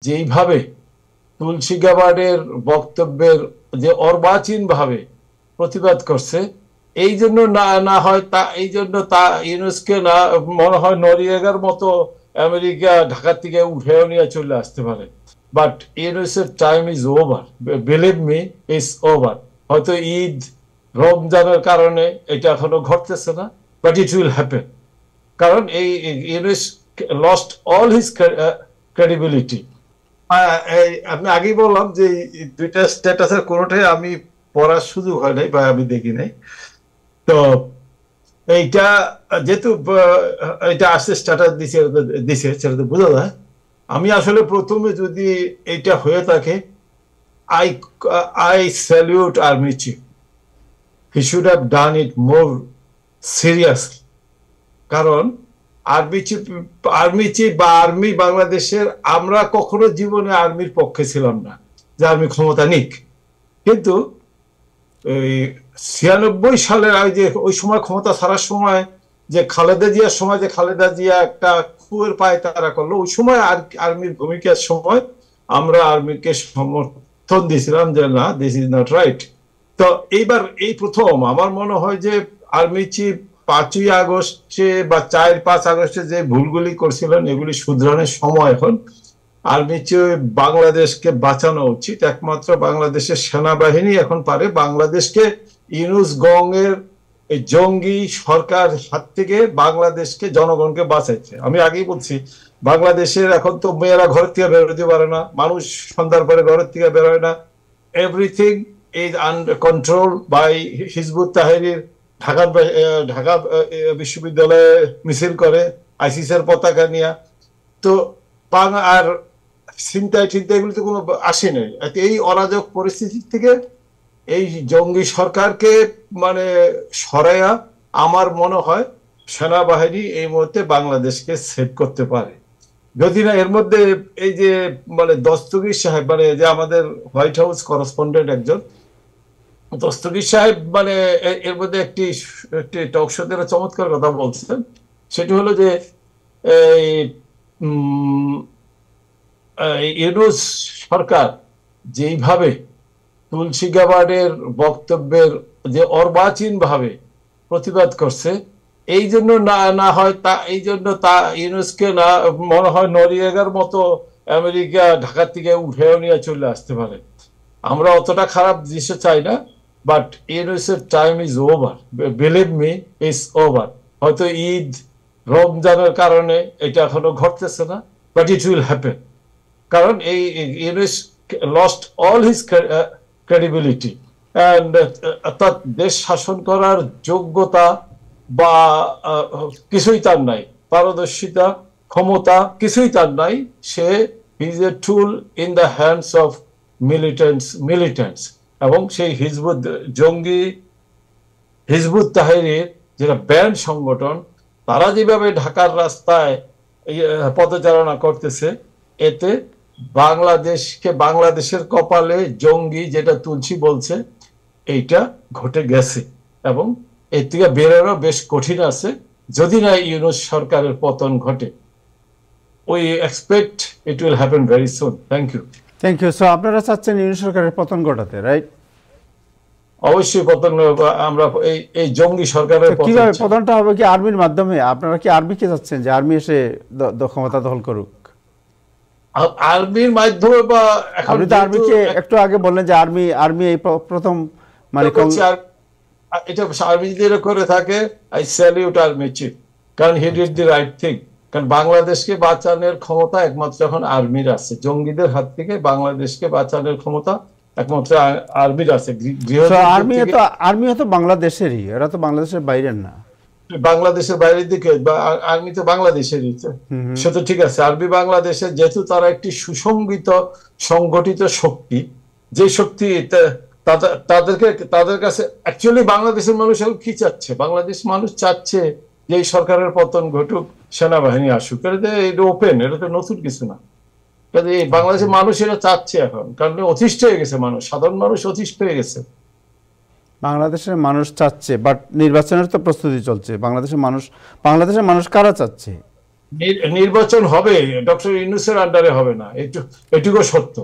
যেইভাবে তুলসী গাবার্ডের বক্তব্যের যে অর্বাচীন ভাবে প্রতিবাদ করছে, এই জন্য না হয় তা এই জন্য তা ইউনেস্কো না মনে হয় নরিয়েগার মতো আমেরিকা ঢাকা থেকে উঠেও নিয়ে চলে আসতে পারে। বাট ইউনেস্কোর time is over, believe me, is over. হয়তো ঈদ রমজানের কারণে এটা এখনো ঘটতেছে না, বাট ইট উইল হ্যাপেন। কারণ এই UNESCO lost all his credibility. আমি আগেই বললাম যে দুইটা স্ট্যাটাসের কোনোটাই আমি পড়ার সুযোগ হয় নাই বা আমি দেখি নাই। তো এইটা যেহেতু এটা আসছে স্ট্যাটাস দিছে সেটা তো বোঝা যায়। আমি আসলে প্রথমে যদি এইটা হয়ে থাকে, I salute army chief, he should have done it more seriously. কারণ আর্মি চিফ বা আর্মি বাংলাদেশের, আমরা কখনো জীবনে আর্মির পক্ষে ছিলাম না যে আর্মি ক্ষমতা নিক, কিন্তু 96 সালের যে ওই সময় ক্ষমতা ছাড়ার সময় যে খালেদা জিয়ার সময় যে খালেদা জিয়া একটা খুয়ের পায় তারা করলো, ওই সময় আর্মির ভূমিকার সময় আমরা আর্মিকে সমর্থন দিয়েছিলাম যে না, দিস ইজ নট রাইট। তো এইবার এই প্রথম আমার মনে হয় যে আর্মি চিফ 5ই আগস্টে বা 4-5 আগস্টে যে ভুলগুলি করছিলেন এগুলি শুধরানোর সময় এখন। আর্মি চিফ বাংলাদেশকে বাঁচানো উচিত, একমাত্র বাংলাদেশের সেনাবাহিনী এখন পারে বাংলাদেশকে ইউনুস গংয়ের এই জঙ্গি সরকার হাত থেকে বাংলাদেশকে, জনগণকে বাঁচাইছে। আমি আগেই বলছি, বাংলাদেশের এখন তো মেয়েরা ঘর থেকে বেরোতে পারে না, মানুষ সন্ধ্যার পরে ঘরের থেকে বেরোয় না, everything is under control by Hizbut Tahrir. Dhaka বিশ্ববিদ্যালয়ে মিছিল করে আইসিসের পতাকা নিয়ে। তো আর চিন্তায় এগুলি তো কোনো আসে নাই। এই অরাজক পরিস্থিতি থেকে এই জঙ্গি সরকারকে মানে সরাইয়া আমার মনে হয় সেনাবাহিনী এই মুহূর্তে বাংলাদেশকে সেভ করতে পারে। যদি না এর মধ্যে এই যে মানে দস্তগীর সাহেব, মানে যে আমাদের হোয়াইট হাউস করেসপন্ডেন্ট একজন, দস্তগীর সাহেব মানে এর মধ্যে একটি টক শোতে চমৎকার কথা বলছেন। সেটি হলো যে ইউনুস সরকার যেইভাবে তুলসী গাবার্ডের বক্তব্যের যে অর্বাচীন ভাবে প্রতিবাদ করছে, এই জন্য না হয় তা এই জন্য তা ইউনেস্কো না মনে হয় নরিয়েগার মতো আমেরিকা ঢাকা থেকে উঠেও নিয়ে চলে আসতে পারে। আমরা অতটা খারাপ দৃশ্য চাই না, বাট ইউনেস্কোর time is over, believe me, is over. হয়তো ঈদ রমজানের কারণে এটা এখনো ঘটতেছে না, বাট ইট উইল হ্যাপেন। কারণ এই UNESCO lost all his credibility and অর্থাৎ দেশ শাসন করার যোগ্যতা বা কিছুই তার নাই, পারদর্শিতা, ক্ষমতা কিছুই তার নাই। সে is a tool in the hands of militants. এবং সেই জঙ্গি হিজবুত তাহরির যেটা ব্যান্ড সংগঠন, তারা যেভাবে ঢাকার রাস্তায় পদচারণা করতেছে, এতে বাংলাদেশের কপালে জঙ্গি যেটা তুলসী বলছে এইটা ঘটে গেছে এবং এর থেকে বেরোনো বেশ কঠিন আছে যদি না ইউনুস সরকারের পতন ঘটে। We expect it will happen very soon. Thank you. So আপনারা চাচ্ছেন ইউনুস সরকারের পতন ঘটাতে, রাইট? অবশ্যই পতন, আমরা এই জঙ্গি সরকারের কিভাবে পতনটা হবে? কি আর্মির মাধ্যমে? আপনারা কি আর্মিকে চাচ্ছেন যে আর্মি এসে ক্ষমতা দখল করুক? আর্মির মাধ্যমে বা আপনি তো আর্মিকে একটু আগে বললেন যে আর্মি এই প্রথম মানে এটা আর্মি যদি করে থাকে, আই স্যালিউট আর্মি চিফ, কারণ he did the right thing. কারণ বাংলাদেশকে বাঁচানোর ক্ষমতা একমাত্র এখন আর্মির আছে, জঙ্গিদের হাত থেকে বাংলাদেশকে বাঁচানোর ক্ষমতা একমাত্র আর্মির আছে। আর্মি তো বাংলাদেশেরই, এরা তো বাংলাদেশের বাইরের না। বাংলাদেশের বাইরের দিকে আর্মি তো বাংলাদেশেরই, সে তো ঠিক আছে। আর্মি বাংলাদেশের, যেহেতু তারা একটি সুসংগঠিত সংগঠিত শক্তি, যে শক্তি তাদের কাছে অ্যাকচুয়ালি বাংলাদেশের মানুষ এখন কি চাচ্ছে? বাংলাদেশ মানুষ চাচ্ছে যে এই সরকারের পতন ঘটুক, সেনাবাহিনী আসুক। এটা ওপেন, এটা তো নতুন কিছু না। এই বাংলাদেশের মানুষ এটা চাচ্ছে এখন, কারণ অতিষ্ঠ হয়ে গেছে মানুষ, সাধারণ মানুষ অতিষ্ঠ হয়ে গেছে। বাংলাদেশের মানুষ চাচ্ছে, বাট নির্বাচনের তো প্রস্তুতি চলছে। বাংলাদেশের মানুষ কারা চাচ্ছে? নির্বাচন হবে, ডক্টর ইউনূসের আন্ডারে হবে না, এটুকু সত্য।